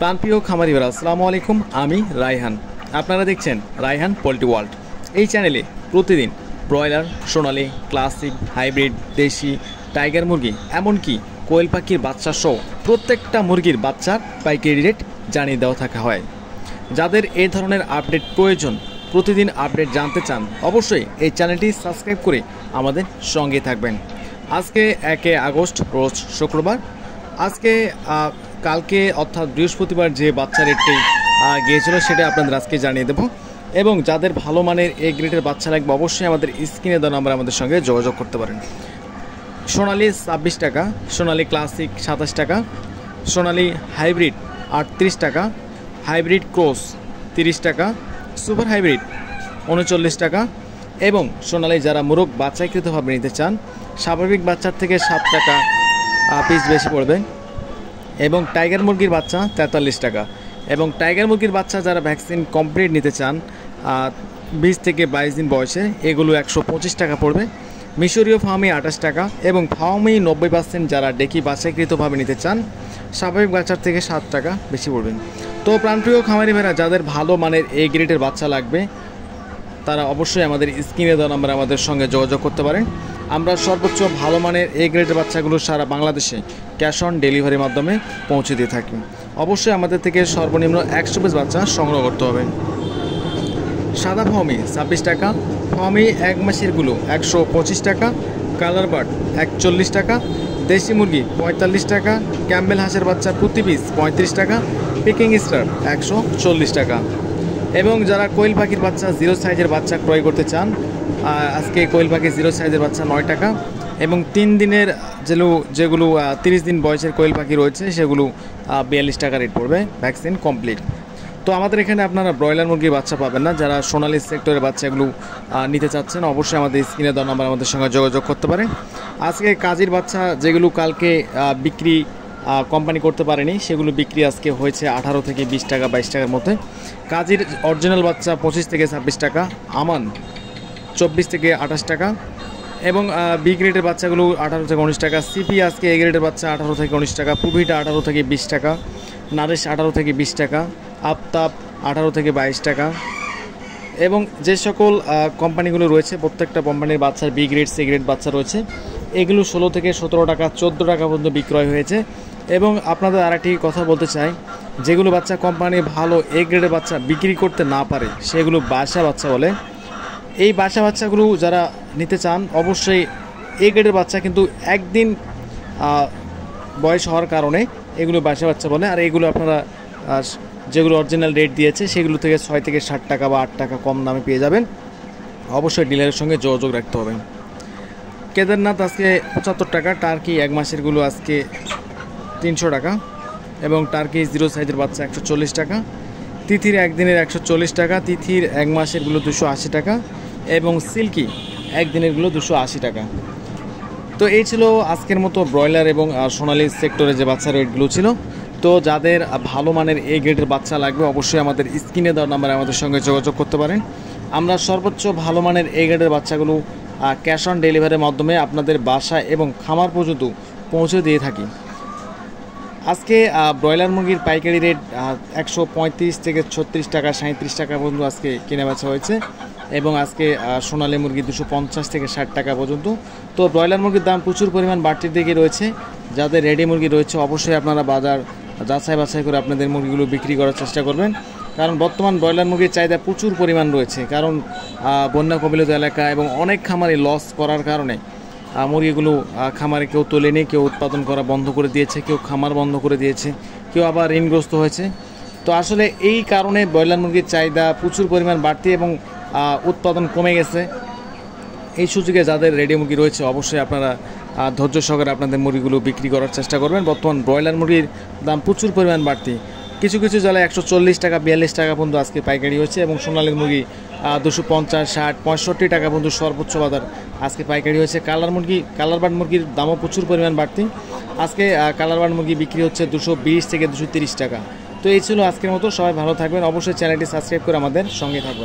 প্রাণপ্রিয় খামারিরা আসসালামু আলাইকুম। আমি রায়হান, আপনারা দেখছেন রায়হান পোল্ট্রি ওয়ার্ল্ড। এই চ্যানেলে প্রতিদিন ব্রয়লার, সোনালি, ক্লাসিক, হাইব্রিড, দেশি, টাইগার মুরগি, এমনকি কোয়েল পাখির বাচ্চা সহ প্রত্যেকটা মুরগির বাচ্চার পাইকারি রেট জানিয়ে দেওয়া থাকা হয়। যাদের এই ধরনের আপডেট প্রয়োজন, প্রতিদিন আপডেট জানতে চান, অবশ্যই এই চ্যানেলটি সাবস্ক্রাইব করে আমাদের সঙ্গে থাকবেন। আজকে 1 আগস্ট রোজ শুক্রবার। আজকে কালকে অর্থাৎ বৃহস্পতিবার যে বাচ্চা রেটটি গিয়েছিল সেটা আপনাদের আজকে জানিয়ে দেব। এবং যাদের ভালো মানের এ গ্রেডের বাচ্চা লাগবে অবশ্যই আমাদের স্ক্রিনে দেওয়া নাম্বার আমাদের সঙ্গে যোগাযোগ করতে পারেন। সোনালি 26 টাকা, সোনালি ক্লাসিক 27 টাকা, সোনালি হাইব্রিড 38 টাকা, হাইব্রিড ক্রস 30 টাকা, সুপার হাইব্রিড 39 টাকা এবং সোনালি যারা মোরগ বাচ্চাকৃতভাবে নিতে চান স্বাভাবিক বাচ্চার থেকে 7 টাকা পিস বেশি পড়বে। এবং টাইগার মুরগির বাচ্চা 43 টাকা এবং টাইগার মুরগির বাচ্চা যারা ভ্যাকসিন কমপ্লিট নিতে চান 20 থেকে 22 দিন বয়সে, এগুলো 125 টাকা পড়বে। মিশরীয় ফার্মি 28 টাকা এবং ফার্মি 90% যারা ডেকি বাচ্চাকৃতভাবে নিতে চান স্বাভাবিক বাচ্চার থেকে 7 টাকা বেশি পড়বেন। তো প্রাণপ্রিয় খামারি ভাইরা, যাদের ভালো মানের এ গ্রেডের বাচ্চা লাগবে তারা অবশ্যই আমাদের স্ক্রিনে দেওয়া নাম্বারে আমাদের সঙ্গে যোগাযোগ করতে পারেন। আমরা সর্বোচ্চ ভালো মানের এ গ্রেডের বাচ্চাগুলো সারা বাংলাদেশে ক্যাশ অন ডেলিভারির মাধ্যমে পৌঁছে দিয়ে থাকি। অবশ্যই আমাদের থেকে সর্বনিম্ন 100 পিস বাচ্চা সংগ্রহ করতে হবে। সাদা ফার্মি 26 টাকা, ফার্মি 1 মাসেরগুলো 125 টাকা, কালার বার্ড 41 টাকা, দেশি মুরগি 45 টাকা, ক্যাম্বেল হাঁসের বাচ্চা প্রতি পিস 35 টাকা, পিকিং স্টার 140 টাকা। এবং যারা কোয়েল পাখির বাচ্চা 0 সাইজের বাচ্চা ক্রয় করতে চান, আজকে কোয়েল পাখির 0 সাইজের বাচ্চা 9 টাকা এবং 3 দিনের যেগুলো 30 দিন বয়সের কোয়েল পাখি রয়েছে সেগুলো 42 টাকা রেট পড়বে ভ্যাকসিন কমপ্লিট। তো আমাদের এখানে আপনারা ব্রয়লার মুরগির বাচ্চা পাবেন না। যারা সোনালি সেক্টরের বাচ্চাগুলো নিতে চাচ্ছেন অবশ্যই আমাদের স্ক্রিনে দেওয়া নাম্বার আমাদের সঙ্গে যোগাযোগ করতে পারেন। আজকে কাজীর বাচ্চা যেগুলো কালকে বিক্রি কোম্পানি করতে পারেনি সেগুলো বিক্রি আজকে হয়েছে 18 থেকে 20 টাকা 22 টাকার মধ্যে। কাজীর অরিজিনাল বাচ্চা 25 থেকে 26 টাকা, আমান 24 থেকে 28 টাকা এবং বি গ্রেডের বাচ্চাগুলো 18 থেকে 19 টাকা। সিপি আজকে এ গ্রেডের বাচ্চা 18 থেকে 19 টাকা, পুভিটা 18 থেকে 20 টাকা, নারেশ 18 থেকে 20 টাকা, আফতাব 18 থেকে 22 টাকা। এবং যে সকল কোম্পানিগুলো রয়েছে প্রত্যেকটা কোম্পানির বাচ্চার বি গ্রেড সি গ্রেড বাচ্চা রয়েছে, এগুলো 16 থেকে 17 টাকা 14 টাকা পর্যন্ত বিক্রয় হয়েছে। এবং আপনাদের আরেকটি কথা বলতে চাই, যেগুলো বাচ্চা কোম্পানি ভালো এ গ্রেডের বাচ্চা বিক্রি করতে না পারে সেগুলো বাসা বাচ্চা বলে। এই বাসা বাচ্চাগুলো যারা নিতে চান অবশ্যই এ গ্রেডের বাচ্চা, কিন্তু একদিন বয়স হওয়ার কারণে এগুলো বাসা বাচ্চা বলে। আর এগুলো আপনারা যেগুলো অরিজিনাল রেট দিয়েছে সেগুলো থেকে 6 থেকে 60 টাকা বা 8 টাকা কম দামে পেয়ে যাবেন। অবশ্যই ডিলারের সঙ্গে যোগাযোগ রাখতে হবে। কেদারনাথ আজকে 75 টাকা, টার্কি 1 মাসেরগুলো আজকে 300 টাকা এবং টার্কি 0 সাইজের বাচ্চা 140 টাকা, তিথির একদিনের 140 টাকা, তিথির 1 মাসেরগুলো 280 টাকা এবং সিল্কি একদিনেরগুলো 280 টাকা। তো এই ছিল আজকের মতো ব্রয়লার এবং সোনালি সেক্টরে যে বাচ্চা রেটগুলো ছিল। তো যাদের ভালো মানের এ গ্রেডের বাচ্চা লাগবে অবশ্যই আমাদের স্ক্রিনে দেওয়া নাম্বারে আমাদের সঙ্গে যোগাযোগ করতে পারেন। আমরা সর্বোচ্চ ভালো মানের এ গ্রেডের বাচ্চাগুলো ক্যাশ অন ডেলিভারির মাধ্যমে আপনাদের বাসা এবং খামার পর্যন্ত পৌঁছে দিয়ে থাকি। আজকে ব্রয়লার মুরগির পাইকারি রেট 135 থেকে 36 টাকা 37 টাকা পর্যন্ত আজকে কেনা বেচা হয়েছে এবং আজকে সোনালী মুরগি 250 থেকে 60 টাকা পর্যন্ত। তো ব্রয়লার মুরগির দাম প্রচুর পরিমাণ বাড়তির দিকে রয়েছে। যাদের রেডি মুরগি রয়েছে অবশ্যই আপনারা বাজার যাচাই বাছাই করে আপনাদের মুরগিগুলো বিক্রি করার চেষ্টা করবেন, কারণ বর্তমান ব্রয়লার মুরগির চাহিদা প্রচুর পরিমাণ রয়েছে। কারণ বন্যা কবলিত এলাকা এবং অনেক খামারে লস করার কারণে মুরগিগুলো খামারে কেউ তোলেনি, কেউ উৎপাদন করা বন্ধ করে দিয়েছে, কেউ খামার বন্ধ করে দিয়েছে, কেউ আবার ঋণগ্রস্ত হয়েছে। তো আসলে এই কারণে ব্রয়লার মুরগির চাহিদা প্রচুর পরিমাণ বাড়তি এবং উৎপাদন কমে গেছে। এই সুযোগে যাদের রেডি মুরগি রয়েছে অবশ্যই আপনারা ধৈর্য সহকারে আপনাদের মুরগিগুলো বিক্রি করার চেষ্টা করবেন। বর্তমান ব্রয়লার মুরগির দাম প্রচুর পরিমাণ বাড়তি, কিছু কিছু জায়গায় 140 টাকা 42 টাকা পর্যন্ত আজকে পাইকারি হয়েছে এবং সোনালীর মুরগি 250 60 65 টাকা পর্যন্ত সর্বোচ্চ বাজার আজকে পাইকারি হয়েছে। কালার বার্ড মুরগির দামও প্রচুর পরিমাণ বাড়তি। আজকে কালার বার্ড মুরগি বিক্রি হচ্ছে 220 থেকে 230 টাকা। তো এই ছিল আজকের মতো। সবাই ভালো থাকবেন, অবশ্যই চ্যানেলটি সাবস্ক্রাইব করে আমাদের সঙ্গে থাকবেন।